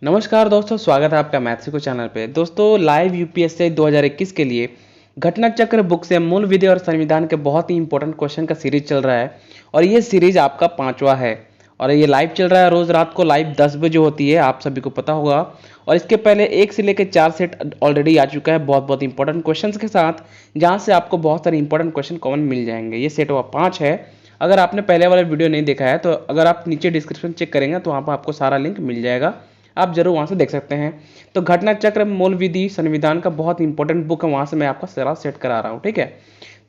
नमस्कार दोस्तों, स्वागत है आपका मैथ्सिको चैनल पे। दोस्तों, लाइव यूपीएससी 2021 के लिए घटना चक्र बुक से मूल विधि और संविधान के बहुत ही इंपॉर्टेंट क्वेश्चन का सीरीज चल रहा है और ये सीरीज आपका 5वां है और ये लाइव चल रहा है। रोज रात को लाइव 10 बजे होती है, आप सभी को पता होगा। और इसके पहले 1 से लेकर 4 सेट ऑलरेडी आ चुका है बहुत बहुत इंपॉर्टेंट क्वेश्चन के साथ, जहाँ से आपको बहुत सारे इंपॉर्टेंट क्वेश्चन कॉमन मिल जाएंगे। ये सेट 5 है। अगर आपने पहले वाला वीडियो नहीं देखा है तो अगर आप नीचे डिस्क्रिप्शन चेक करेंगे तो वहाँ पर आपको सारा लिंक मिल जाएगा, आप जरूर वहाँ से देख सकते हैं। तो घटना चक्र मूल विधि संविधान का बहुत इंपॉर्टेंट बुक है, वहाँ से मैं आपका सारा सेट करा रहा हूँ। ठीक है,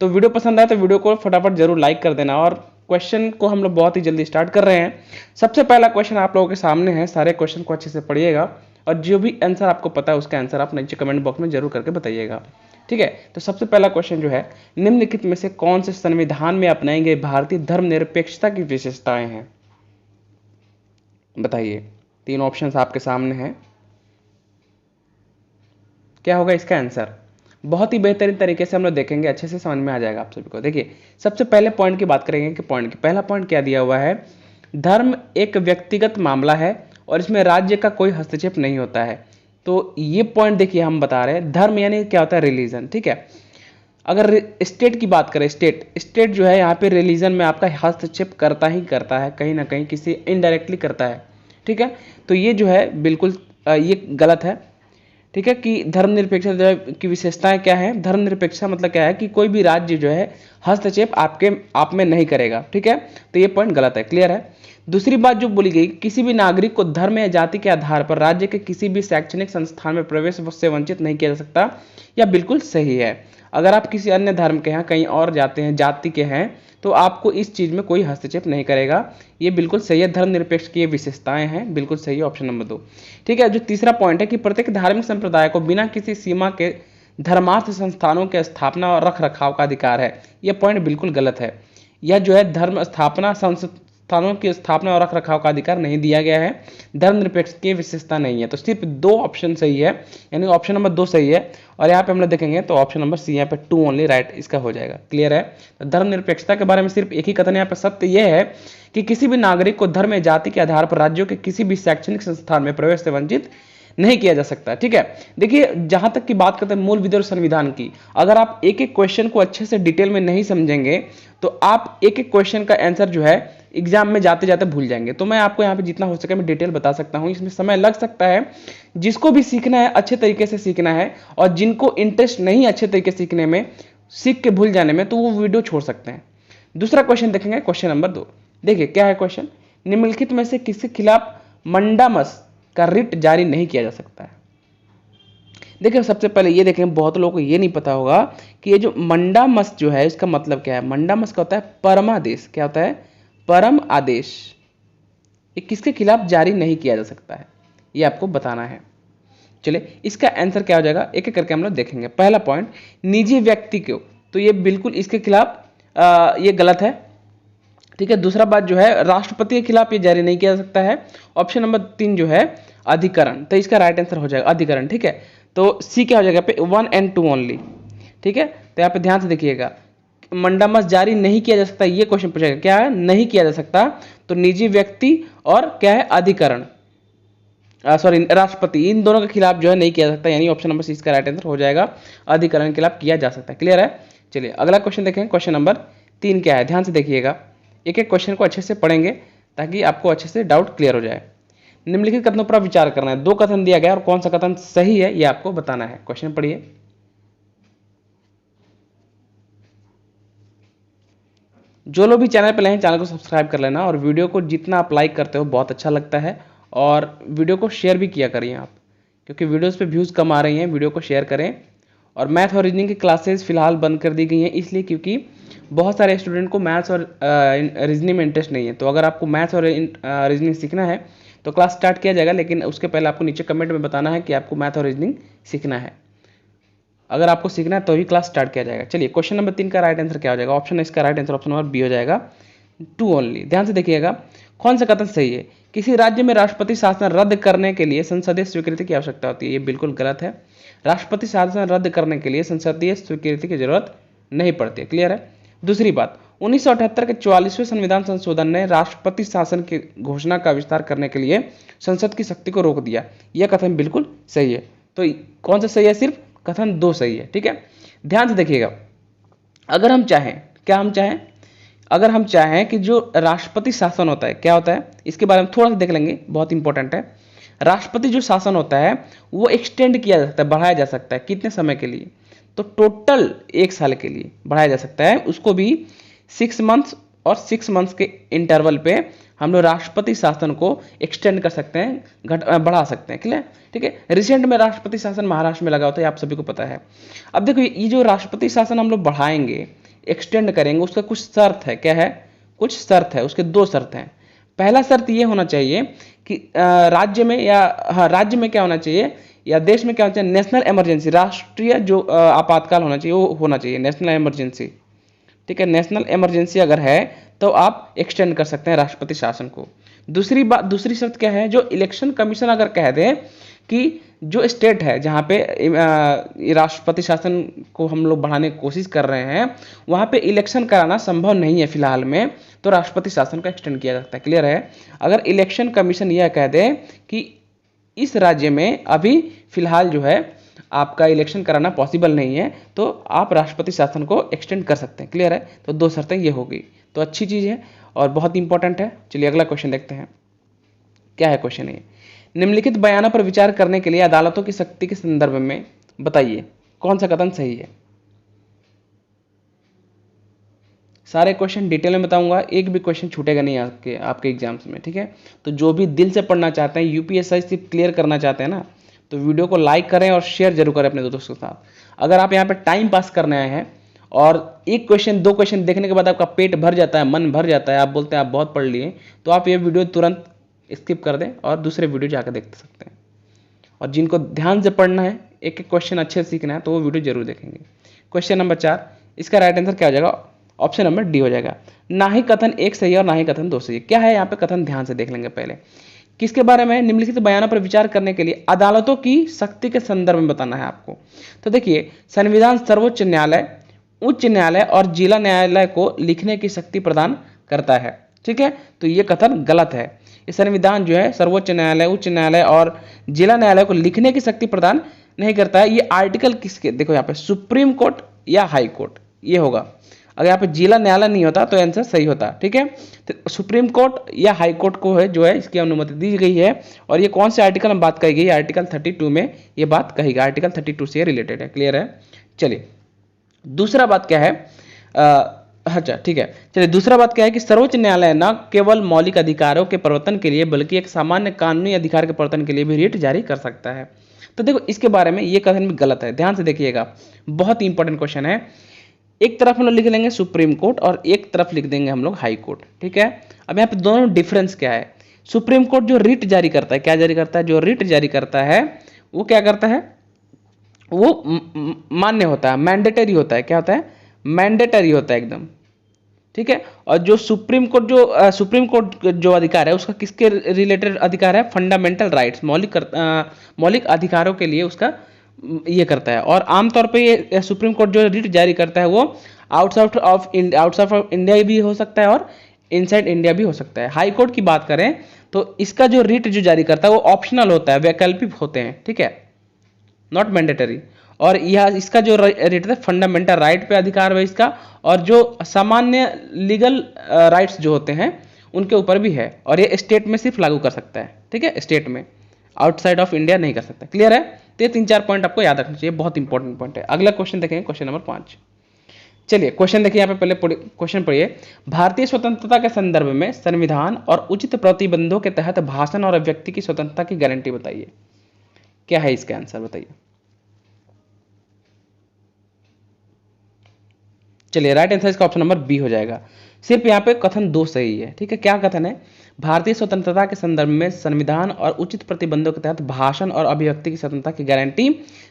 तो वीडियो पसंद आए तो वीडियो को फटाफट जरूर लाइक कर देना। और क्वेश्चन को हम लोग बहुत ही जल्दी स्टार्ट कर रहे हैं। सबसे पहला क्वेश्चन आप लोगों के सामने है, सारे क्वेश्चन को अच्छे से पढ़िएगा और जो भी आंसर आपको पता है उसका आंसर आप नीचे कमेंट बॉक्स में जरूर करके बताइएगा। ठीक है, तो सबसे पहला क्वेश्चन जो है, निम्नलिखित में से कौन से संविधान में अपनाई गई भारतीय धर्मनिरपेक्षता की विशेषताएं हैं? बताइए। 3 ऑप्शंस आपके सामने हैं, क्या होगा इसका आंसर? बहुत ही बेहतरीन तरीके से हम लोग देखेंगे, अच्छे से समझ में आ जाएगा आप सभी को। देखिए, सबसे पहले पॉइंट की बात करेंगे कि पहला पॉइंट क्या दिया हुआ है। धर्म एक व्यक्तिगत मामला है और इसमें राज्य का कोई हस्तक्षेप नहीं होता है। तो ये पॉइंट देखिए, हम बता रहे हैं धर्म यानी क्या होता है, रिलीजन। ठीक है, अगर स्टेट की बात करें, स्टेट जो है यहाँ पे रिलीजन में आपका हस्तक्षेप करता ही करता है, कहीं ना कहीं किसी इनडायरेक्टली करता है। ठीक है, तो ये जो है बिल्कुल ये गलत है। ठीक है, कि धर्मनिरपेक्षता की विशेषताएं क्या है? धर्मनिरपेक्षता मतलब क्या है कि कोई भी राज्य जो है हस्तक्षेप आप में नहीं करेगा। ठीक है, तो ये पॉइंट गलत है, क्लियर है। दूसरी बात जो बोली गई, किसी भी नागरिक को धर्म या जाति के आधार पर राज्य के किसी भी शैक्षणिक संस्थान में प्रवेश से वंचित नहीं किया जा सकता, यह बिल्कुल सही है। अगर आप किसी अन्य धर्म के हैं, कहीं और जाते हैं, जाति के हैं, तो आपको इस चीज में कोई हस्तक्षेप नहीं करेगा। ये बिल्कुल सही है, धर्मनिरपेक्ष की ये विशेषताएं हैं, बिल्कुल सही है, ऑप्शन नंबर 2। ठीक है, जो तीसरा पॉइंट है कि प्रत्येक धार्मिक संप्रदाय को बिना किसी सीमा के धर्मार्थ संस्थानों के स्थापना और रख रखाव का अधिकार है। यह पॉइंट बिल्कुल गलत है। यह जो है धर्म स्थापना संस्थानों की स्थापना और रख रखाव का अधिकार नहीं दिया गया है, धर्मनिरपेक्ष की विशेषता नहीं है। तो सिर्फ 2 ऑप्शन सही है, यानी ऑप्शन नंबर 2 सही है। और यहाँ पे हम लोग देखेंगे तो ऑप्शन नंबर सी यहाँ पे 2 ओनली राइट इसका हो जाएगा, क्लियर है। तो धर्मनिरपेक्षता के बारे में सिर्फ एक ही कथन यहाँ पे सत्य यह है कि किसी भी नागरिक को धर्म या जाति के आधार पर राज्यों के किसी भी शैक्षणिक संस्थान में प्रवेश से वंचित नहीं किया जा सकता। ठीक है, देखिए, जहां तक की बात करते हैं मूल विधि और संविधान की, अगर आप एक एक क्वेश्चन को अच्छे से डिटेल में नहीं समझेंगे तो आप एक एक क्वेश्चन का आंसर जो है एग्जाम में जाते जाते भूल जाएंगे। तो मैं आपको यहाँ पे जितना हो सके मैं डिटेल बता सकता हूँ, इसमें समय लग सकता है। जिसको भी सीखना है अच्छे तरीके से सीखना है, और जिनको इंटरेस्ट नहीं अच्छे तरीके से सीखने में, सीख के भूल जाने में, तो वो वीडियो छोड़ सकते हैं। दूसरा क्वेश्चन देखेंगे, क्वेश्चन नंबर 2। देखिए क्या है क्वेश्चन, निम्नलिखित में से किसके खिलाफ मंडामस का रिट जारी नहीं किया जा सकता है? देखिए, सबसे पहले ये देखें, बहुत लोगों को ये नहीं पता होगा कि ये जो मंडामस जो है इसका मतलब क्या है। मंडामस का होता है परमादेश। क्या होता है? परम आदेश। ये किसके खिलाफ जारी नहीं किया जा सकता है, ये आपको बताना है। चलिए, इसका आंसर क्या हो जाएगा, एक एक करके हम लोग देखेंगे। पहला पॉइंट, निजी व्यक्ति को, तो ये बिल्कुल इसके खिलाफ ये गलत है। ठीक है, दूसरा बात जो है, राष्ट्रपति के खिलाफ ये जारी नहीं किया जा सकता है। ऑप्शन नंबर 3 जो है अधिकरण, तो इसका राइट आंसर हो जाएगा अधिकरण। ठीक है, तो सी क्या हो जाएगा पे 1 and 2 ओनली। ठीक है, तो यहाँ पे ध्यान से देखिएगा, मंडामस जारी नहीं किया जा सकता, ये क्वेश्चन पूछेगा, क्या है नहीं किया जा सकता, तो निजी व्यक्ति और क्या है अधिकरण, सॉरी राष्ट्रपति, इन दोनों के खिलाफ जो है नहीं किया जा सकता, यानी ऑप्शन नंबर सी इसका राइट आंसर हो जाएगा, अधिकरण के खिलाफ किया जा सकता है। क्लियर है। चलिए अगला क्वेश्चन देखें, क्वेश्चन नंबर 3 क्या है, ध्यान से देखिएगा, एक एक क्वेश्चन को अच्छे से पढ़ेंगे ताकि आपको अच्छे से डाउट क्लियर हो जाए। निम्नलिखित कथनों पर विचार करना है। 2 कथन दिया गया और कौन सा कथन सही है ये आपको बताना है। क्वेश्चन पढ़िए। जो लोग भी चैनल पर नए हैं, चैनल को सब्सक्राइब कर लेना, और वीडियो को जितना आप लाइक करते हो बहुत अच्छा लगता है, और वीडियो को शेयर भी किया करिए आप, क्योंकि वीडियोस पे व्यूज़ कम आ रही हैं। वीडियो को शेयर करें। और मैथ और रीजनिंग की क्लासेस फिलहाल बंद कर दी गई हैं, इसलिए क्योंकि बहुत सारे स्टूडेंट को मैथ्स और रीजनिंग में इंटरेस्ट नहीं है। तो अगर आपको मैथ्स और रीजनिंग सीखना है तो क्लास स्टार्ट किया जाएगा, लेकिन उसके पहले आपको नीचे कमेंट में बताना है कि आपको मैथ और रीजनिंग सीखना है। अगर आपको सीखना है तो ही क्लास स्टार्ट किया जाएगा। चलिए, क्वेश्चन नंबर 3 का राइट आंसर क्या हो जाएगा? ऑप्शन इसका right answer option number B हो जाएगा, 2 ओनली। ध्यान से देखिएगा, कौन सा कथन सही है? किसी राज्य में राष्ट्रपति शासन रद्द करने के लिए संसदीय स्वीकृति की आवश्यकता होती है, ये बिल्कुल गलत है। राष्ट्रपति शासन रद्द करने के लिए संसदीय स्वीकृति की जरूरत नहीं पड़ती है। क्लियर है। दूसरी बात, 1978 के 44वें संविधान संशोधन ने राष्ट्रपति शासन की घोषणा का विस्तार करने के लिए संसद की शक्ति को रोक दिया। यह कथन बिल्कुल सही है। तो कौन सा सही है? सिर्फ कथन 2 सही है। ठीक है, ध्यान से देखिएगा। अगर हम चाहें, क्या हम चाहें, अगर हम चाहें कि जो राष्ट्रपति शासन होता है क्या होता है, इसके बारे में थोड़ा सा देख लेंगे, बहुत इंपॉर्टेंट है। राष्ट्रपति जो शासन होता है वो एक्सटेंड किया जा सकता है, बढ़ाया जा सकता है। कितने समय के लिए? तो टोटल 1 साल के लिए बढ़ाया जा सकता है। उसको भी 6 मंथ्स और 6 मंथ्स के इंटरवल पे हम लोग राष्ट्रपति शासन को एक्सटेंड कर सकते हैं, बढ़ा सकते हैं। क्लियर? ठीक है। रिसेंट में राष्ट्रपति शासन महाराष्ट्र में लगा होता है, आप सभी को पता है। अब देखो, ये जो राष्ट्रपति शासन हम लोग बढ़ाएंगे, एक्सटेंड करेंगे, उसका कुछ शर्त है। क्या है? कुछ शर्त है। उसके 2 शर्त हैं। पहला शर्त ये होना चाहिए कि राज्य में या राज्य में क्या होना चाहिए या देश में क्या होना चाहिए? नेशनल इमरजेंसी, राष्ट्रीय जो आपातकाल होना चाहिए वो होना चाहिए, नेशनल इमरजेंसी। ठीक है, नेशनल इमरजेंसी अगर है तो आप एक्सटेंड कर सकते हैं राष्ट्रपति शासन को। दूसरी शर्त क्या है? जो इलेक्शन कमीशन अगर कह दे कि जो स्टेट है जहाँ पे राष्ट्रपति शासन को हम लोग बढ़ाने की कोशिश कर रहे हैं, वहाँ पे इलेक्शन कराना संभव नहीं है फिलहाल में, तो राष्ट्रपति शासन को एक्सटेंड किया जा सकता है। क्लियर है? अगर इलेक्शन कमीशन यह कह दे कि इस राज्य में अभी फिलहाल जो है आपका इलेक्शन कराना पॉसिबल नहीं है, तो आप राष्ट्रपति शासन को एक्सटेंड कर सकते हैं। क्लियर है? तो 2 शर्तें ये होगी, तो अच्छी चीज़ है और बहुत इंपॉर्टेंट है। चलिए अगला क्वेश्चन देखते हैं। क्या है क्वेश्चन? ये निम्नलिखित बयानों पर विचार करने के लिए अदालतों की शक्ति के संदर्भ में बताइए कौन सा कथन सही है। सारे क्वेश्चन डिटेल में बताऊंगा, एक भी क्वेश्चन छूटेगा नहीं आपके एग्जाम्स में। ठीक है, तो जो भी दिल से पढ़ना चाहते हैं, यूपीएससी क्लियर करना चाहते हैं ना, तो वीडियो को लाइक करें और शेयर जरूर करें अपने दोस्तों के साथ। अगर आप यहाँ पे टाइम पास करने आए हैं और एक क्वेश्चन 2 क्वेश्चन देखने के बाद आपका पेट भर जाता है, मन भर जाता है, आप बोलते हैं आप बहुत पढ़ लिए, तो आप ये वीडियो तुरंत स्किप कर दें और दूसरे वीडियो जाकर देख सकते हैं। और जिनको ध्यान से पढ़ना है, एक एक क्वेश्चन अच्छे से सीखना है, तो वो वीडियो जरूर देखेंगे। क्वेश्चन नंबर 4, इसका राइट आंसर क्या हो जाएगा? ऑप्शन नंबर डी हो जाएगा। ना ही कथन 1 सही है और ना ही कथन 2 सही है। क्या है यहाँ पे कथन? ध्यान से देख लेंगे पहले। किसके बारे में? निम्नलिखित बयानों पर विचार करने के लिए अदालतों की शक्ति के संदर्भ में बताना है आपको। तो देखिए, संविधान सर्वोच्च न्यायालय, उच्च न्यायालय और जिला न्यायालय को लिखने की शक्ति प्रदान करता है। ठीक है, तो ये कथन गलत है। ये संविधान जो है सर्वोच्च न्यायालय, उच्च न्यायालय और जिला न्यायालय को लिखने की शक्ति प्रदान नहीं करता है। ये आर्टिकल किसके? देखो यहाँ पे सुप्रीम कोर्ट या हाई कोर्ट, ये होगा। अगर यहाँ पे जिला न्यायालय नहीं होता तो आंसर सही होता। ठीक है, तो सुप्रीम कोर्ट या हाई कोर्ट को है जो है इसकी अनुमति दी गई है। और ये कौन से आर्टिकल में बात कही गई? आर्टिकल 32 में ये बात कही गई, आर्टिकल 32 से रिलेटेड है। क्लियर है? चलिए दूसरा बात क्या है? अच्छा ठीक है, चलिए दूसरा बात क्या है कि सर्वोच्च न्यायालय न केवल मौलिक अधिकारों के प्रवर्तन के लिए बल्कि एक सामान्य कानूनी अधिकार के प्रवर्तन के लिए भी रिट जारी कर सकता है। तो देखो इसके बारे में ये कथन भी गलत है, ध्यान से देखिएगा, बहुत ही इंपॉर्टेंट क्वेश्चन है। एक तरफ हम लोग लिख लेंगे सुप्रीम कोर्ट और एक तरफ लिख देंगे हम लोग हाई कोर्ट। ठीक है, अब यहाँ पे दोनों डिफरेंस क्या है? सुप्रीम कोर्ट जो रिट जारी करता है, क्या जारी करता है? जो रिट जारी करता है वो क्या करता है? वो मान्य होता है, मैंडेटरी होता है। क्या होता है? मैंडेटरी होता है एकदम। ठीक है, और जो सुप्रीम कोर्ट जो अधिकार है उसका किसके रिलेटेड अधिकार है? फंडामेंटल राइट्स, मौलिक अधिकारों के लिए उसका ये करता है। और आमतौर पे ये सुप्रीम कोर्ट जो रिट जारी करता है वो आउटसाइड ऑफ इंडिया भी हो सकता है और इनसाइड इंडिया भी हो सकता है। हाई कोर्ट की बात करें तो इसका जो रिट जो जारी करता है वो ऑप्शनल होता है, वैकल्पिक होते हैं। ठीक है, नॉट मैंडेटरी। और यह इसका जो रिट है फंडामेंटल राइट पे अधिकार है इसका, और जो सामान्य लीगल राइट्स जो होते हैं उनके ऊपर भी है। और ये स्टेट में सिर्फ लागू कर सकता है। ठीक है, स्टेट में, आउटसाइड ऑफ इंडिया नहीं कर सकता। क्लियर है? तो ये 3-4 पॉइंट आपको याद रखना चाहिए, बहुत इंपॉर्टेंट पॉइंट है। अगला क्वेश्चन देखेंगे, क्वेश्चन नंबर 5। चलिए क्वेश्चन देखिए, यहाँ पे पहले क्वेश्चन पढ़िए। भारतीय स्वतंत्रता के संदर्भ में संविधान और उचित प्रतिबंधों के तहत भाषण और अभिव्यक्ति की स्वतंत्रता की गारंटी बताइए। क्या है इसका आंसर? बताइए। चलिए राइट आंसर इसका ऑप्शन नंबर बी हो जाएगा। सिर्फ यहाँ पे कथन 2 सही है। ठीक है, क्या कथन है? भारतीय स्वतंत्रता के संदर्भ में संविधान और उचित प्रतिबंधों के तहत भाषण और अभिव्यक्ति की स्वतंत्रता की गारंटी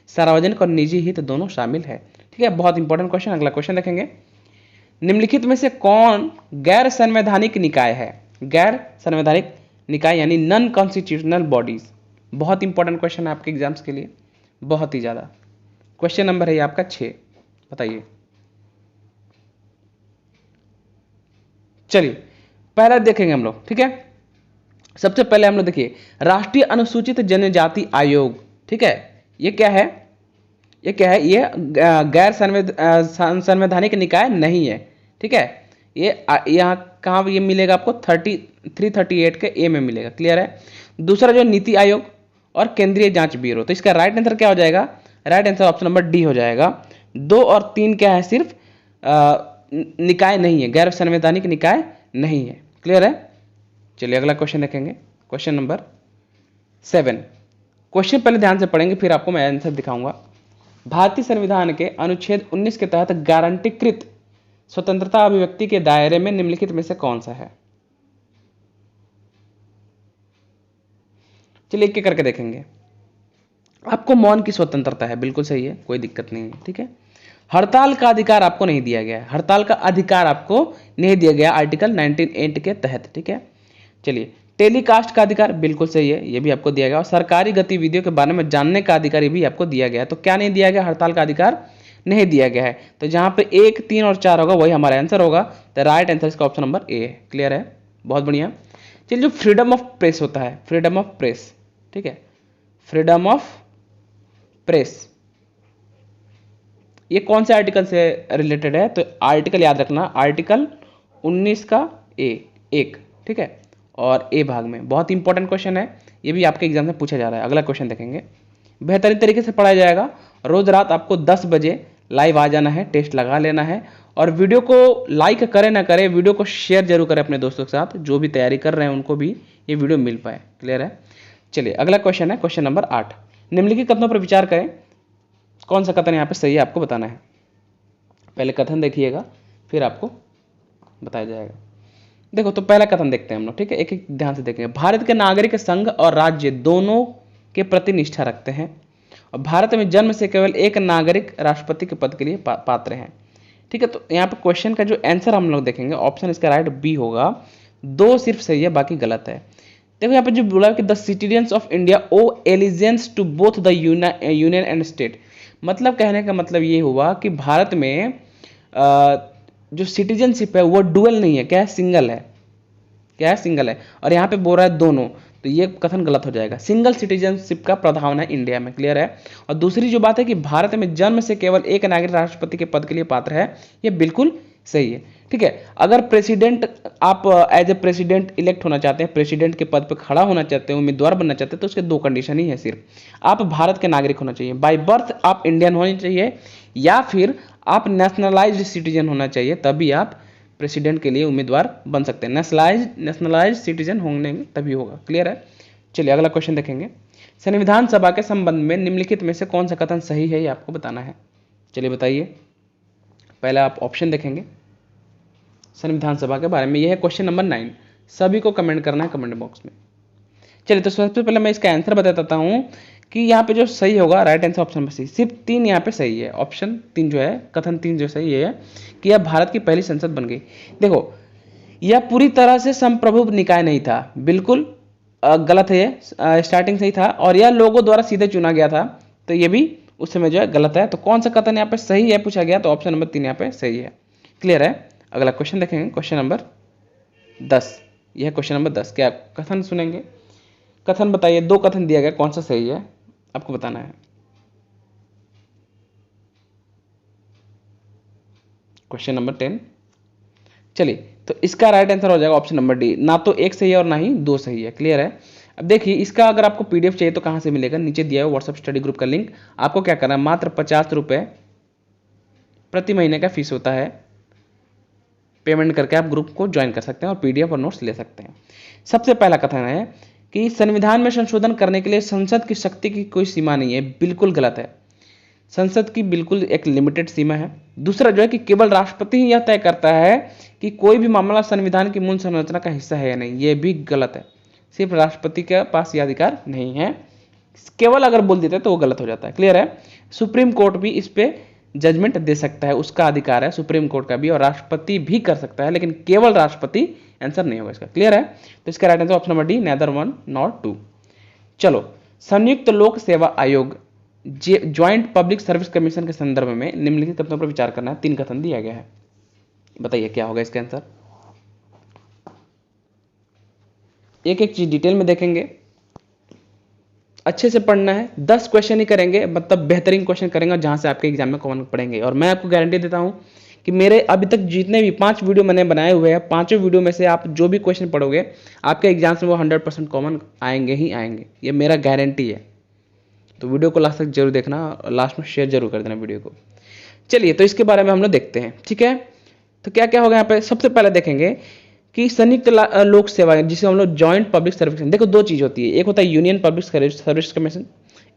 सार्वजनिक और निजी हित दोनों शामिल है। ठीक है, बहुत इंपॉर्टेंट क्वेश्चन। अगला क्वेश्चन देखेंगे, निम्नलिखित में से कौन गैर संवैधानिक निकाय है? गैर संवैधानिक निकाय यानी नॉन कॉन्स्टिट्यूशनल बॉडीज। बहुत इंपॉर्टेंट क्वेश्चन है आपके एग्जाम्स के लिए, बहुत ही ज्यादा। क्वेश्चन नंबर है आपका 6, बताइए। चलिए पहला देखेंगे हम लोग, ठीक है। सबसे पहले हम लोग देखिए राष्ट्रीय अनुसूचित जनजाति आयोग, ठीक है। ये क्या है, ये क्या है, ये गैर संवैधानिक निकाय नहीं है, ठीक है। ये यहाँ कहाँ ये मिलेगा आपको 338 के ए में मिलेगा, क्लियर है। दूसरा जो नीति आयोग और केंद्रीय जांच ब्यूरो, तो इसका राइट आंसर क्या हो जाएगा, right answer option number D हो जाएगा। 2 और 3 क्या है, सिर्फ निकाय नहीं है, गैर संवैधानिक निकाय नहीं है, क्लियर है। चलिए अगला क्वेश्चन देखेंगे, क्वेश्चन नंबर 7। क्वेश्चन पहले ध्यान से पढ़ेंगे फिर आपको मैं आंसर दिखाऊंगा। भारतीय संविधान के अनुच्छेद 19 के तहत गारंटीकृत स्वतंत्रता अभिव्यक्ति के दायरे में निम्नलिखित में से कौन सा है। चलिए एक एक करके देखेंगे। आपको मौन की स्वतंत्रता है, बिल्कुल सही है, कोई दिक्कत नहीं है, ठीक है। हड़ताल का अधिकार आपको नहीं दिया गया है, हड़ताल का अधिकार आपको नहीं दिया गया आर्टिकल 19(8) के तहत, ठीक है। चलिए टेलीकास्ट का अधिकार बिल्कुल सही है, ये भी आपको दिया गया। और सरकारी गतिविधियों के बारे में जानने का अधिकार ये भी आपको दिया गया है। तो क्या नहीं दिया गया, हड़ताल का अधिकार नहीं दिया गया है। तो जहां पे 1, 3 और 4 होगा वही हमारा आंसर होगा। तो राइट आंसर इसका ऑप्शन नंबर ए है, क्लियर है, बहुत बढ़िया। चलिए जो फ्रीडम ऑफ प्रेस होता है, फ्रीडम ऑफ प्रेस, ठीक है, फ्रीडम ऑफ प्रेस, ये कौन से आर्टिकल से रिलेटेड है, तो आर्टिकल याद रखना, आर्टिकल 19 का एक, ठीक है, और ए भाग में। बहुत इंपॉर्टेंट क्वेश्चन है, ये भी आपके एग्जाम में पूछा जा रहा है। अगला क्वेश्चन देखेंगे, बेहतरीन तरीके से पढ़ाया जाएगा। रोज रात आपको 10 बजे लाइव आ जाना है, टेस्ट लगा लेना है, और वीडियो को लाइक करें ना करें, वीडियो को शेयर जरूर करें अपने दोस्तों के साथ, जो भी तैयारी कर रहे हैं उनको भी ये वीडियो मिल पाए, क्लियर है। चलिए अगला क्वेश्चन है क्वेश्चन नंबर 8। निम्नलिखित कथनों पर विचार करें, कौन सा कथन यहाँ पे सही है आपको बताना है। पहले कथन देखिएगा फिर आपको बताया जाएगा। देखो तो पहला कथन देखते हैं हम लोग, ठीक है, एक एक ध्यान से देखेंगे। भारत के नागरिक संघ और राज्य दोनों के प्रति निष्ठा रखते हैं और भारत में जन्म से केवल एक नागरिक राष्ट्रपति के पद के लिए पात्र हैं, ठीक है। तो यहाँ पे क्वेश्चन का जो आंसर हम लोग देखेंगे, ऑप्शन इसका राइट बी होगा। 2 सिर्फ सही है, बाकी गलत है। देखो यहाँ पे जो बोला कि the citizens of India owe allegiance to both the union and state, मतलब कहने का मतलब ये हुआ कि भारत में जो सिटीजनशिप है वो डुअल नहीं है, क्या है, सिंगल है, क्या है, सिंगल है। और यहाँ पे बोल रहा है दोनों, तो ये कथन गलत हो जाएगा। सिंगल सिटीजनशिप का प्रावधान है इंडिया में, क्लियर है। और दूसरी जो बात है कि भारत में जन्म से केवल एक नागरिक राष्ट्रपति के पद के लिए पात्र है, ये बिल्कुल सही है, ठीक है। अगर प्रेसिडेंट, आप एज ए प्रेसिडेंट इलेक्ट होना चाहते हैं, प्रेसिडेंट के पद पर खड़ा होना चाहते हैं, उम्मीदवार बनना चाहते हैं, तो उसके 2 कंडीशन ही है सिर्फ। आप भारत के नागरिक होना चाहिए, बाय बर्थ आप इंडियन होने चाहिए, या फिर आप नेशनलाइज्ड सिटीजन होना चाहिए, तभी आप प्रेसिडेंट के लिए उम्मीदवार बन सकते हैं। नेशनलाइज्ड सिटीजन होने में तभी होगा, क्लियर है। चलिए अगला क्वेश्चन देखेंगे। संविधान सभा के संबंध में निम्नलिखित में से कौन सा कथन सही है, ये आपको बताना है। चलिए बताइए, पहले आप ऑप्शन देखेंगे संविधान सभा के बारे में, यह है क्वेश्चन नंबर 9। सभी को कमेंट करना है कमेंट बॉक्स में। चलिए तो सबसे पहले मैं इसका आंसर बता देता हूं कि यहाँ पे जो सही होगा right answer option number C, सिर्फ 3 यहाँ पे सही है। ऑप्शन 3 जो है, कथन 3 जो सही है कि यह भारत की पहली संसद बन गई। देखो यह पूरी तरह से संप्रभु निकाय नहीं था, बिल्कुल गलत है ये, स्टार्टिंग से ही था, और यह लोगों द्वारा सीधे चुना गया था, तो ये भी उस समय जो है गलत है। तो कौन सा कथन यहाँ पे सही है पूछा गया, तो ऑप्शन नंबर 3 यहाँ पे सही है, क्लियर है। अगला क्वेश्चन देखेंगे, क्वेश्चन नंबर 10। यह क्वेश्चन नंबर 10, क्या कथन सुनेंगे, कथन बताइए, 2 कथन दिया गया, कौन सा सही है आपको बताना है। क्वेश्चन नंबर 10, चलिए तो इसका राइट आंसर हो जाएगा ऑप्शन नंबर डी, ना तो 1 सही है और ना ही 2 सही है, क्लियर है। अब देखिए इसका अगर आपको पीडीएफ चाहिए तो कहां से मिलेगा, नीचे दिया है व्हाट्सएप स्टडी ग्रुप का लिंक। आपको क्या करना है, मात्र 50 रुपये प्रति महीने का फीस होता है, पेमेंट करके आप ग्रुप को ज्वाइन कर सकते हैं और पीडीएफ और नोट्स ले सकते हैं। सबसे पहला कथन है कि संविधान में संशोधन करने के लिए संसद की शक्ति की कोई सीमा नहीं है, बिल्कुल गलत है। संसद की बिल्कुल एक लिमिटेड सीमा है। दूसरा जो है कि केवल राष्ट्रपति ही यह तय करता है कि कोई भी मामला संविधान की मूल संरचना का हिस्सा है या नहीं, यह भी गलत है। सिर्फ राष्ट्रपति के पास यह अधिकार नहीं है, केवल अगर बोल देते तो वो गलत हो जाता है, क्लियर है। सुप्रीम कोर्ट भी इस पे जजमेंट दे सकता है, उसका अधिकार है सुप्रीम कोर्ट का भी, और राष्ट्रपति भी कर सकता है, लेकिन केवल राष्ट्रपति आंसर नहीं होगा इसका, क्लियर है। तो इसका right answer option number D, neither 1 not 2। चलो संयुक्त लोक सेवा आयोग ज्वाइंट पब्लिक सर्विस कमीशन के संदर्भ में निम्नलिखित कथनों पर विचार करना है। 3 कथन दिया गया है, बताइए क्या होगा इसका आंसर। एक एक चीज डिटेल में देखेंगे, अच्छे से पढ़ना है। 10 क्वेश्चन ही करेंगे, मतलब बेहतरीन क्वेश्चन करेंगे जहां से आपके एग्जाम में कॉमन पड़ेंगे। और मैं आपको गारंटी देता हूं कि मेरे अभी तक जितने भी 5 वीडियो मैंने बनाए हुए हैं, 5 वीडियो में से आप जो भी क्वेश्चन पढ़ोगे आपके एग्जाम में वो 100% कॉमन आएंगे ही आएंगे, ये मेरा गारंटी है। तो वीडियो को लास्ट तक जरूर देखना, लास्ट में शेयर जरूर कर देना वीडियो को। चलिए, तो इसके बारे में हम लोग देखते हैं, ठीक है। तो क्या क्या होगा यहाँ पे, सबसे पहले देखेंगे कि संयुक्त लोक सेवा, जिसे हम लोग जॉइंट पब्लिक सर्विस, देखो दो चीज होती है, एक होता है यूनियन पब्लिक सर्विस कमीशन,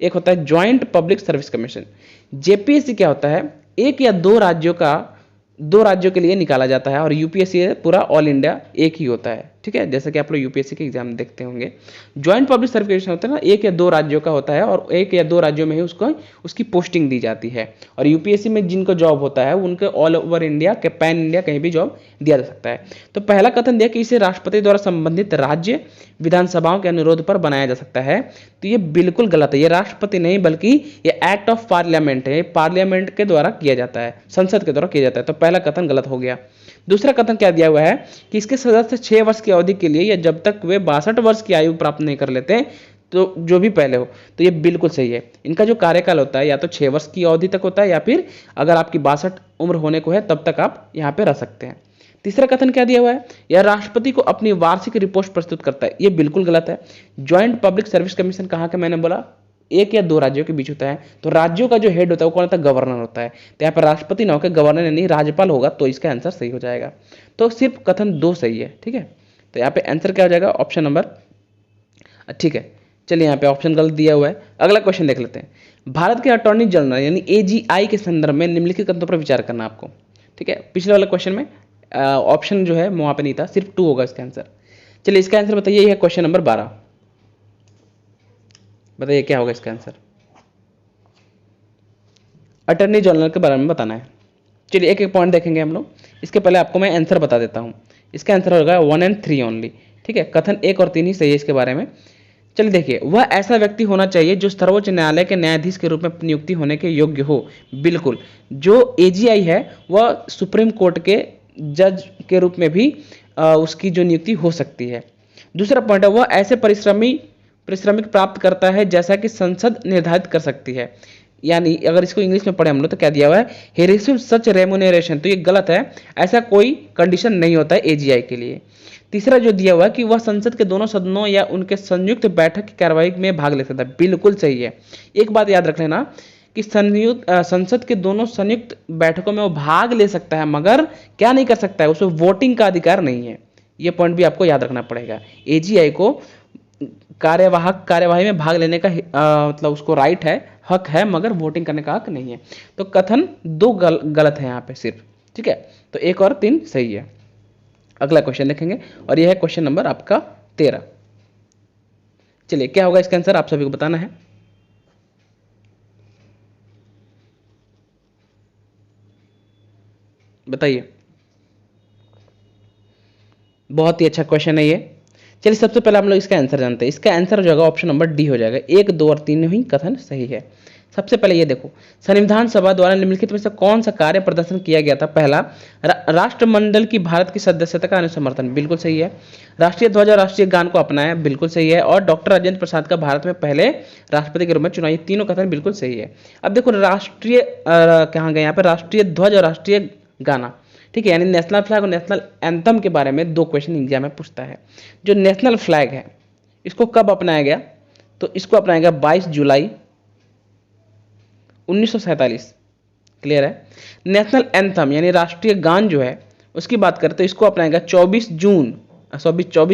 एक होता है joint public service commission. JPSC क्या होता है, एक या दो राज्यों के लिए निकाला जाता है, और यूपीएससी पूरा ऑल इंडिया एक ही होता है, ठीक है। जैसे कि आप लोग यूपीएससी के एग्जाम देखते होंगे, ज्वाइंट पब्लिक सर्विस कमीशन होता है ना, एक या दो राज्यों का होता है, और एक या दो राज्यों में ही उसकी पोस्टिंग दी जाती है। और यूपीएससी में जिनको जॉब होता है उनके ऑल ओवर इंडिया के पैन इंडिया कहीं भी जॉब दिया जा सकता है। तो पहला कथन दिया कि इसे राष्ट्रपति द्वारा संबंधित राज्य विधानसभाओं के अनुरोध पर बनाया जा सकता है। तो ये बिल्कुल गलत है, ये राष्ट्रपति नहीं बल्कि ये एक्ट ऑफ पार्लियामेंट है, पार्लियामेंट के द्वारा किया जाता है, संसद के द्वारा किया जाता है। तो पहला कथन गलत हो गया। दूसरा कथन क्या दिया हुआ है कि इसके सदस्य 6 वर्ष की अवधि के लिए या जब तक वे 62 वर्ष की आयु प्राप्त नहीं कर लेते, तो जो भी पहले हो, तो ये बिल्कुल सही है। इनका जो कार्यकाल होता है या तो 6 वर्ष की अवधि तक होता है, या फिर अगर आपकी 62 उम्र होने को है तब तक आप यहाँ पे रह सकते हैं। तीसरा कथन क्या दिया हुआ है, यह राष्ट्रपति को अपनी वार्षिक रिपोर्ट प्रस्तुत करता है, ये बिल्कुल गलत है। ज्वाइंट पब्लिक सर्विस कमीशन कहाँ का, मैंने बोला एक या दो राज्यों के बीच होता है। तो राज्यों का जो हेड होता है वो कौन होता है, गवर्नर होता है। तो यहाँ पर राष्ट्रपति ना होकर गवर्नर यानी राज्यपाल होगा, तो इसका आंसर सही हो जाएगा। तो सिर्फ कथन 2 सही है, ठीक है। तो यहाँ पे आंसर क्या हो जाएगा, ऑप्शन नंबर, ठीक है। चलिए, यहाँ पे ऑप्शन गलत दिया हुआ है। अगला क्वेश्चन देख लेते हैं। भारत के अटॉर्नी जनरल यानी एजीआई के संदर्भ में निम्नलिखित कथनों पर विचार करना आपको, ठीक है। पिछले वाले क्वेश्चन में ऑप्शन जो है वहां पे नहीं था, सिर्फ 2 होगा इसका आंसर। चलिए, इसका आंसर बताइए, यह है क्वेश्चन नंबर 12। बताइए क्या होगा इसका आंसर, अटॉर्नी जनरल के बारे में बताना है। चलिए, एक एक पॉइंट देखेंगे हम लोग। इसके पहले आपको मैं आंसर बता देता हूं। इसका आंसर होगा 1 और 3 ओनली, ठीक है। कथन 1 और 3 ही सही है इसके बारे में। चलिए देखिए, वह ऐसा व्यक्ति होना चाहिए जो सर्वोच्च न्यायालय के न्यायाधीश के रूप में नियुक्ति होने के योग्य हो। बिल्कुल, जो एजीआई है वह सुप्रीम कोर्ट के जज के रूप में भी उसकी जो नियुक्ति हो सकती है। दूसरा पॉइंट है, वह ऐसे परिश्रमिक प्राप्त करता है जैसा कि संसद निर्धारित कर सकती है। यानी अगर इसको इंग्लिश में पढ़े हम लोग तो क्या दिया हुआ है, he receives such remuneration, तो ये गलत है, ऐसा कोई कंडीशन नहीं होता है एजीआई के लिए। तीसरा जो दिया हुआ है कि वह संसद के दोनों सदनों या उनके संयुक्त बैठक की कार्रवाई में भाग ले सकता है, बिल्कुल सही है। एक बात याद रख लेना कि संसद के दोनों संयुक्त बैठकों में वो भाग ले सकता है, मगर क्या नहीं कर सकता है, उसमें वोटिंग का अधिकार नहीं है। ये पॉइंट भी आपको याद रखना पड़ेगा। एजीआई को कार्यवाही में भाग लेने का मतलब उसको राइट है, हक है, मगर वोटिंग करने का हक नहीं है। तो कथन 2 गलत है यहाँ पे सिर्फ, ठीक है। तो 1 और 3 सही है। अगला क्वेश्चन देखेंगे, और यह है क्वेश्चन नंबर आपका 13। चलिए, क्या होगा इसका आंसर, आप सभी को बताना है। बताइए, बहुत ही अच्छा क्वेश्चन है ये। चलिए, सबसे पहले हम लोग इसका आंसर जानते हैं। इसका आंसर हो जाएगा ऑप्शन नंबर डी हो जाएगा। 1, 2 और 3 ही कथन सही है। सबसे पहले ये देखो, संविधान सभा द्वारा निम्नलिखित में से कौन सा कार्य प्रदर्शन किया गया था। पहला, राष्ट्रमंडल की भारत की सदस्यता का अनुसमर्थन, बिल्कुल सही है। राष्ट्रीय ध्वज और राष्ट्रीय गान को अपनाया, बिल्कुल सही है। और डॉक्टर राजेंद्र प्रसाद का भारत में पहले राष्ट्रपति के रूप में चुनाव, ये तीनों कथन बिल्कुल सही है। अब देखो, राष्ट्रीय कहाँ गए यहाँ पे, राष्ट्रीय ध्वज और राष्ट्रीय गाना, ठीक है। यानी नेशनल फ्लैग और नेशनल एंथम के बारे में 2 क्वेश्चन एग्जाम में पूछता है। जो नेशनल फ्लैग है इसको कब अपनाया गया, तो इसको अपनाया गया 22 जुलाई 1947, क्लियर है। नेशनल एंथम यानी राष्ट्रीय गान जो है उसकी बात करते हैं, इसको अपनाया गया 24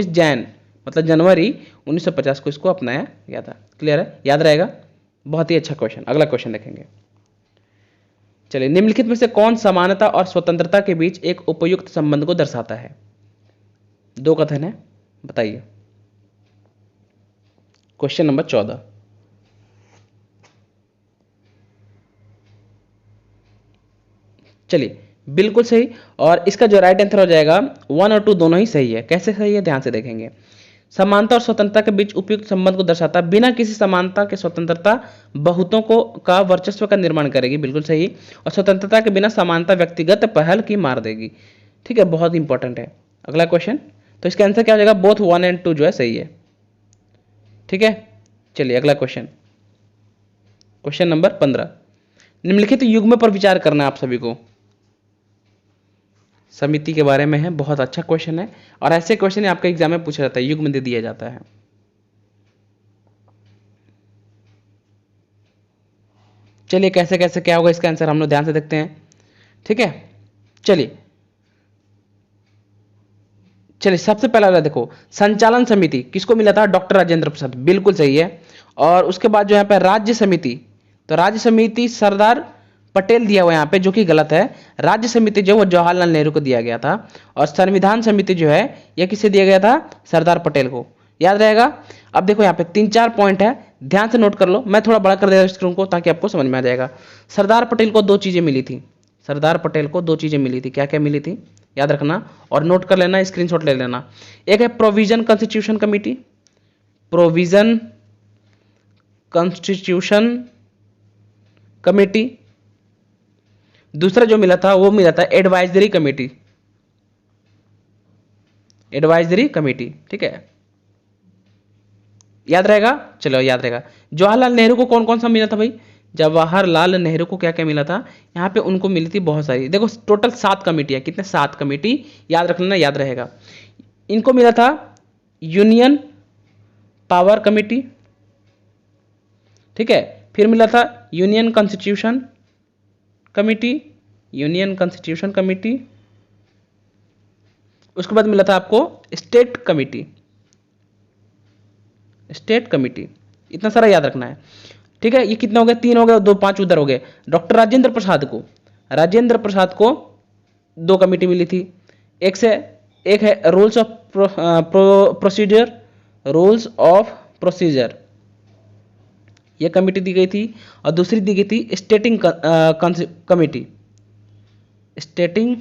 जैन मतलब जनवरी 1950 को इसको अपनाया गया था, क्लियर है, याद रहेगा। बहुत ही अच्छा क्वेश्चन। अगला क्वेश्चन देखेंगे। चलिए, निम्नलिखित में से कौन समानता और स्वतंत्रता के बीच एक उपयुक्त संबंध को दर्शाता है। 2 कथन है, बताइए। Question number 14। चलिए, बिल्कुल सही। और इसका जो राइट आंसर हो जाएगा 1 और 2 दोनों ही सही है। कैसे सही है, ध्यान से देखेंगे। समानता और स्वतंत्रता के बीच उपयुक्त संबंध को दर्शाता है। बिना किसी समानता के स्वतंत्रता बहुतों को का वर्चस्व का निर्माण करेगी, बिल्कुल सही। और स्वतंत्रता के बिना समानता व्यक्तिगत पहल की मार देगी, ठीक है, बहुत इंपॉर्टेंट है। अगला क्वेश्चन, तो इसका आंसर क्या हो जाएगा, बोथ 1 और 2 जो है सही है। ठीक है, चलिए अगला क्वेश्चन, क्वेश्चन नंबर 15। निम्नलिखित युग्म पर विचार करना है आप सभी को, समिति के बारे में है, बहुत अच्छा क्वेश्चन है और ऐसे क्वेश्चन आपके एग्जाम में पूछा जाता है, युग्म दे दिया जाता है। चलिए कैसे कैसे क्या होगा इसका आंसर हम लोग ध्यान से देखते हैं। ठीक है, चलिए चलिए सबसे पहला वाला देखो, संचालन समिति किसको मिला था, डॉक्टर राजेंद्र प्रसाद, बिल्कुल सही है। और उसके बाद जो यहाँ पे राज्य समिति, तो राज्य समिति सरदार पटेल दिया हुआ यहाँ पे, जो कि गलत है। राज्य समिति जो वो जवाहरलाल नेहरू को दिया गया था। और संविधान समिति जो है यह किसे दिया गया था, सरदार पटेल को, याद रहेगा। अब देखो यहाँ पे 3-4 पॉइंट है, ध्यान से नोट कर लो, मैं थोड़ा बड़ा कर देगा स्क्रीन को ताकि आपको समझ में आ जाएगा। सरदार पटेल को 2 चीजें मिली थी, सरदार पटेल को 2 चीजें मिली थी, क्या क्या मिली थी याद रखना और नोट कर लेना, स्क्रीनशॉट ले लेना। एक है provision constitution committee, provision constitution committee. दूसरा जो मिला था वो मिला था एडवाइजरी कमेटी, एडवाइजरी कमेटी। ठीक है, याद रहेगा, चलो याद रहेगा। जवाहरलाल नेहरू को कौन कौन सा मिला था भाई, जवाहरलाल नेहरू को क्या क्या मिला था, यहाँ पे उनको मिली थी बहुत सारी, देखो टोटल 7 कमेटी है, कितने 7 कमेटी, याद रख लेना, याद रहेगा। इनको मिला था यूनियन पावर कमेटी, ठीक है, फिर मिला था union constitution committee, union constitution committee. उसके बाद मिला था आपको स्टेट कमेटी, स्टेट कमेटी। इतना सारा याद रखना है। ठीक है, ये कितने हो गए, 3 हो गए, 2 5 उधर हो गए। डॉक्टर राजेंद्र प्रसाद को, राजेंद्र प्रसाद को 2 कमेटी मिली थी। एक है rules of procedure, rules of procedure, ये कमेटी दी गई थी। और दूसरी दी गई थी स्टेटिंग कमेटी, स्टेटिंग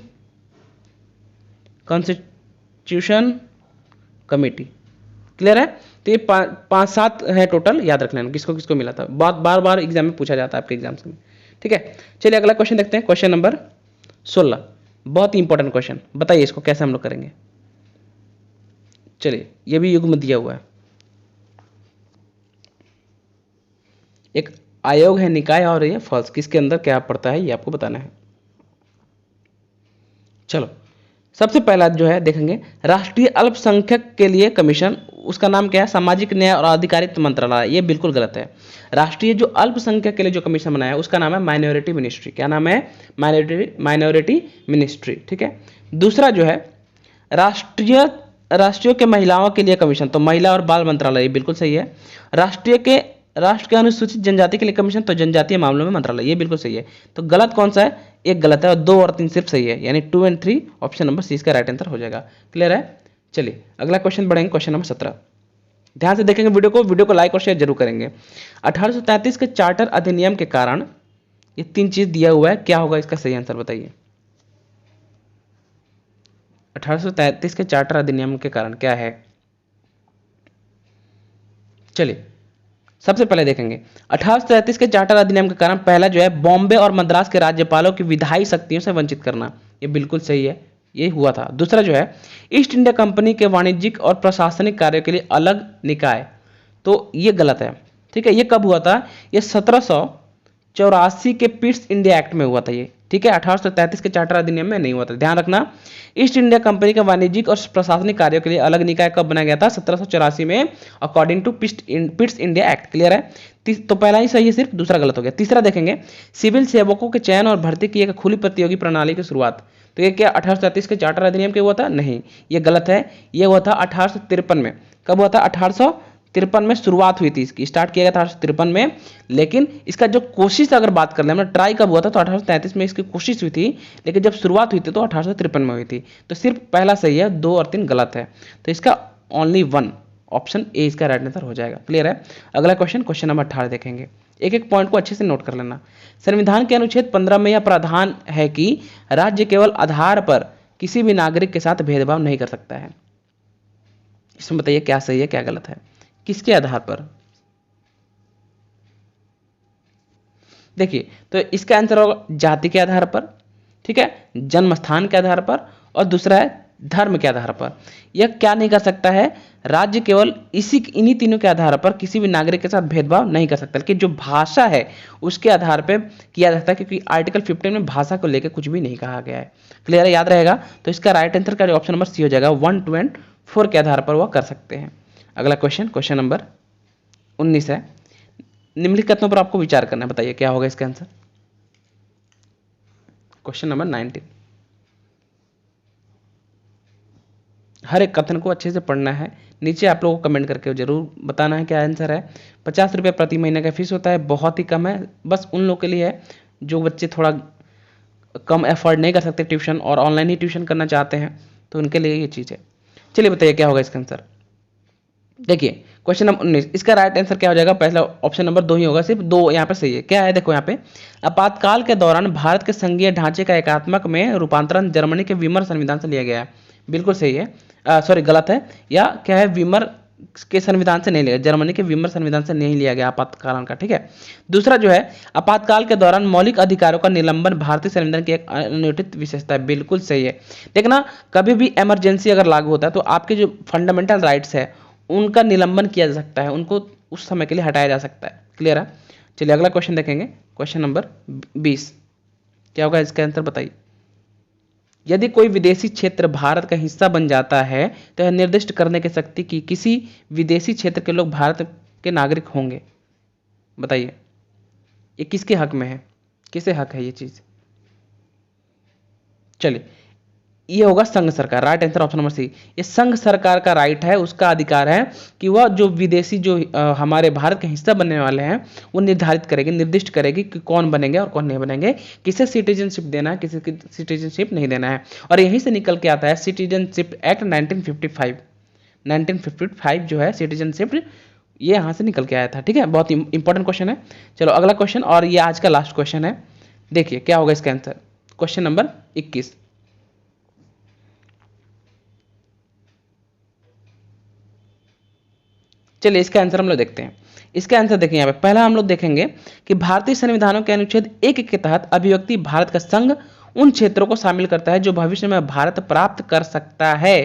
कॉन्स्टिट्यूशन कमेटी। क्लियर है, तो ये 5-7 है टोटल, याद रख लेना किसको किसको मिला था, बार बार एग्जाम में पूछा जाता है आपके एग्जाम्स में। ठीक है, चलिए अगला क्वेश्चन देखते हैं, क्वेश्चन नंबर 16, बहुत ही इंपॉर्टेंट क्वेश्चन, बताइए इसको कैसे हम लोग करेंगे। चलिए, ये भी युग्म दिया हुआ है, एक आयोग है, निकाय, और ये फॉल्स, किसके अंदर क्या पड़ता है ये आपको बताना है। चलो सबसे पहला जो है देखेंगे, राष्ट्रीय अल्पसंख्यक के लिए कमीशन, उसका नाम क्या है, सामाजिक न्याय और अधिकारित्व मंत्रालय, ये बिल्कुल गलत है। राष्ट्रीय जो अल्पसंख्यक के लिए जो कमीशन बनाया है उसका नाम है माइनॉरिटी मिनिस्ट्री, क्या नाम है, माइनॉरिटी मिनिस्ट्री। ठीक है, दूसरा जो है राष्ट्रीय के महिलाओं के लिए कमीशन, तो महिला और बाल मंत्रालय, ये बिल्कुल सही है। राष्ट्र के अनुसूचित जनजाति के लिए कमीशन, तो जनजातीय मामलों में मंत्रालय, ये बिल्कुल सही है। तो गलत कौन सा है, एक गलत है और 2 और 3 सिर्फ सही है, यानी 2 और 3 ऑप्शन नंबर सी इसका राइट आंसर हो जाएगा। क्लियर है, चलिए अगला क्वेश्चन बढ़ेंगे, क्वेश्चन नंबर 17, ध्यान से देखेंगे वीडियो को लाइक और शेयर जरूर करेंगे। 1833 के चार्टर अधिनियम के कारण, ये 3 चीज दिया हुआ है, क्या होगा इसका सही आंसर बताइए। 1833 के चार्टर अधिनियम के कारण क्या है, चलिए सबसे पहले देखेंगे 1833 के चार्टर अधिनियम के कारण पहला जो है बॉम्बे और मद्रास के राज्यपालों की विधायी शक्तियों से वंचित करना, ये बिल्कुल सही है, ये हुआ था। दूसरा जो है ईस्ट इंडिया कंपनी के वाणिज्यिक और प्रशासनिक कार्यों के लिए अलग निकाय, तो ये गलत है। ठीक है, ये कब हुआ था, ये 1784 के पिट्स इंडिया एक्ट में हुआ था ये। ठीक है, 1833 के चार्टर अधिनियम में नहीं हुआ था, ध्यान रखना। ईस्ट इंडिया कंपनी के वाणिज्यिक और प्रशासनिक कार्यों के लिए अलग निकाय कब बनाया गया था, 1784 में, according to Pitt's India act. Clear है, तो पहला ही सही है सिर्फ, दूसरा गलत हो गया। तीसरा देखेंगे, सिविल सेवकों के चयन और भर्ती की एक खुली प्रतियोगी प्रणाली की शुरुआत, तो ये क्या 1833 के चार्टर अधिनियम के हुआ था, नहीं, ये गलत है, ये हुआ था 1853 में। कब हुआ था, 1853 में शुरुआत हुई थी इसकी, स्टार्ट किया गया था 1853 में, लेकिन इसका जो कोशिश अगर बात कर ले, हमने ट्राई कब हुआ था, तो 1833 में इसकी कोशिश हुई थी, लेकिन जब शुरुआत हुई थी तो 1853 में हुई थी। तो सिर्फ पहला सही है, 2 और 3 गलत है, तो इसका ओनली 1 ऑप्शन ए इसका राइट आंसर हो जाएगा। क्लियर है, अगला क्वेश्चन नंबर 18 देखेंगे, एक एक पॉइंट को अच्छे से नोट कर लेना। संविधान के अनुच्छेद 15 में यह प्रावधान है कि राज्य केवल आधार पर किसी भी नागरिक के साथ भेदभाव नहीं कर सकता है। इसमें बताइए क्या सही है क्या गलत है, किसके आधार पर, देखिए तो इसका आंसर होगा जाति के आधार पर, ठीक है, जन्म स्थान के आधार पर, और दूसरा है धर्म के आधार पर। यह क्या नहीं कर सकता है, राज्य केवल इन्हीं तीनों के आधार पर किसी भी नागरिक के साथ भेदभाव नहीं कर सकता, लेकिन जो भाषा है उसके आधार पर किया जाता है, क्योंकि आर्टिकल 15 में भाषा को लेकर कुछ भी नहीं कहा गया है। क्लियर है, याद रहेगा। तो इसका राइट आंसर का ऑप्शन नंबर सी हो जाएगा, 1, 2 एंड 4 के आधार पर वह कर सकते हैं। अगला क्वेश्चन नंबर 19 है। निम्नलिखित कथनों पर आपको विचार करना है, बताइए क्या होगा इसका आंसर। Question number 19। हर एक कथन को अच्छे से पढ़ना है, नीचे आप लोगों को कमेंट करके जरूर बताना है क्या आंसर है। 50 रुपये प्रति महीने का फीस होता है, बहुत ही कम है, बस उन लोगों के लिए है जो बच्चे थोड़ा कम एफर्ट नहीं कर सकते ट्यूशन और ऑनलाइन ही ट्यूशन करना चाहते हैं, तो उनके लिए ये चीज़ है। चलिए बताइए क्या होगा इसका आंसर। देखिए क्वेश्चन नंबर 19, इसका राइट आंसर क्या हो जाएगा, पहला ऑप्शन नंबर 2 ही होगा, सिर्फ 2 यहाँ पे सही है। क्या है देखो यहाँ पे, आपातकाल के दौरान भारत के संघीय ढांचे का एकात्मक में रूपांतरण जर्मनी के वीमर संविधान से लिया गया है। बिल्कुल सही है, सॉरी गलत है, या क्या है, वीमर के संविधान से नहीं लिया, जर्मनी के वीमर संविधान से नहीं लिया गया आपातकाल का। ठीक है, दूसरा जो है, आपातकाल के दौरान मौलिक अधिकारों का निलंबन भारतीय संविधान की एक अनुचित विशेषता है। बिल्कुल सही है। देखना, कभी भी इमरजेंसी अगर लागू होता है तो आपके जो फंडामेंटल राइट्स है उनका निलंबन किया जा सकता है, उनको उस समय के लिए हटाया जा सकता है। क्लियर है। चलिए अगला क्वेश्चन देखेंगे, क्वेश्चन नंबर 20। क्या होगा इसका आंसर बताइए। यदि कोई विदेशी क्षेत्र भारत का हिस्सा बन जाता है तो यह निर्दिष्ट करने की शक्ति की किसी विदेशी क्षेत्र के लोग भारत के नागरिक होंगे। बताइए ये किसके हक में है, किसे हक है ये चीज। चलिए ये होगा संघ सरकार, right answer option number C. ये संघ सरकार का राइट है, उसका अधिकार है कि वह जो विदेशी जो हमारे भारत के हिस्सा बनने वाले हैं वो निर्धारित करेगी, निर्दिष्ट करेगी कि कौन बनेंगे और कौन नहीं बनेंगे, किसे सिटीजनशिप देना है, किसे सिटीजनशिप नहीं देना है। और यहीं से निकल के आता है सिटीजनशिप एक्ट 1955। 1955 जो है सिटीजनशिप, ये यहाँ से निकल के आया था। ठीक है, बहुत इंपॉर्टेंट क्वेश्चन है। चलो अगला क्वेश्चन, और ये आज का लास्ट क्वेश्चन है। देखिए क्या होगा इसका आंसर, क्वेश्चन नंबर 21। चलिए इसका आंसर हम लोग देखते हैं। इसका आंसर देखें यहाँ पे, पहला हम लोग देखेंगे कि भारतीय संविधानों के अनुच्छेद 1 के तहत अभिव्यक्ति भारत का संघ उन क्षेत्रों को शामिल करता है जो भविष्य में भारत प्राप्त कर सकता है।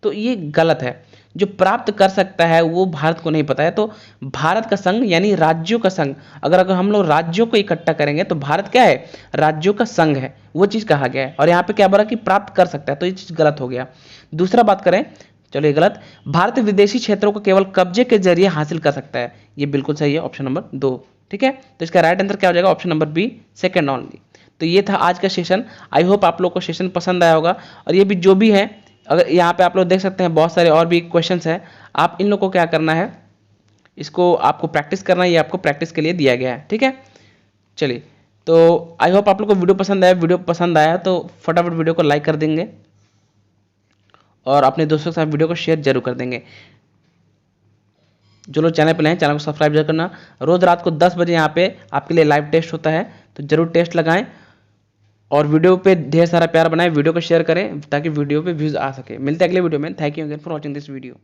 तो ये गलत है, जो प्राप्त कर सकता है वो भारत को नहीं पता है। तो भारत का संघ यानी राज्यों का संघ, अगर हम लोग राज्यों को इकट्ठा करेंगे तो भारत क्या है, राज्यों का संघ है, वो चीज कहा गया है। और यहाँ पे क्या बोला कि प्राप्त कर सकता है, तो ये चीज गलत हो गया। दूसरा बात करें, चलो ये गलत, भारत विदेशी क्षेत्रों को केवल कब्जे के जरिए हासिल कर सकता है, ये बिल्कुल सही है, ऑप्शन नंबर 2। ठीक है, तो इसका राइट आंसर क्या हो जाएगा, option number B, second only. तो ये था आज का सेशन। आई होप आप लोग को सेशन पसंद आया होगा। और ये भी जो भी है, अगर यहाँ पे आप लोग देख सकते हैं बहुत सारे और भी क्वेश्चंस हैं, आप इन लोग को क्या करना है, इसको आपको प्रैक्टिस करना है, ये आपको प्रैक्टिस के लिए दिया गया है। ठीक है, चलिए तो आई होप आप लोग को वीडियो पसंद आया। वीडियो पसंद आया तो फटाफट वीडियो को लाइक कर देंगे और अपने दोस्तों के साथ वीडियो को शेयर जरूर कर देंगे। जो लोग चैनल पर नए हैं चैनल को सब्सक्राइब जरूर करना। रोज रात को 10 बजे यहाँ पे आपके लिए लाइव टेस्ट होता है, तो जरूर टेस्ट लगाएं और वीडियो पे ढेर सारा प्यार बनाएं, वीडियो को शेयर करें ताकि वीडियो पे व्यूज आ सके। मिलते हैं अगले वीडियो में। Thank you again for watching this video.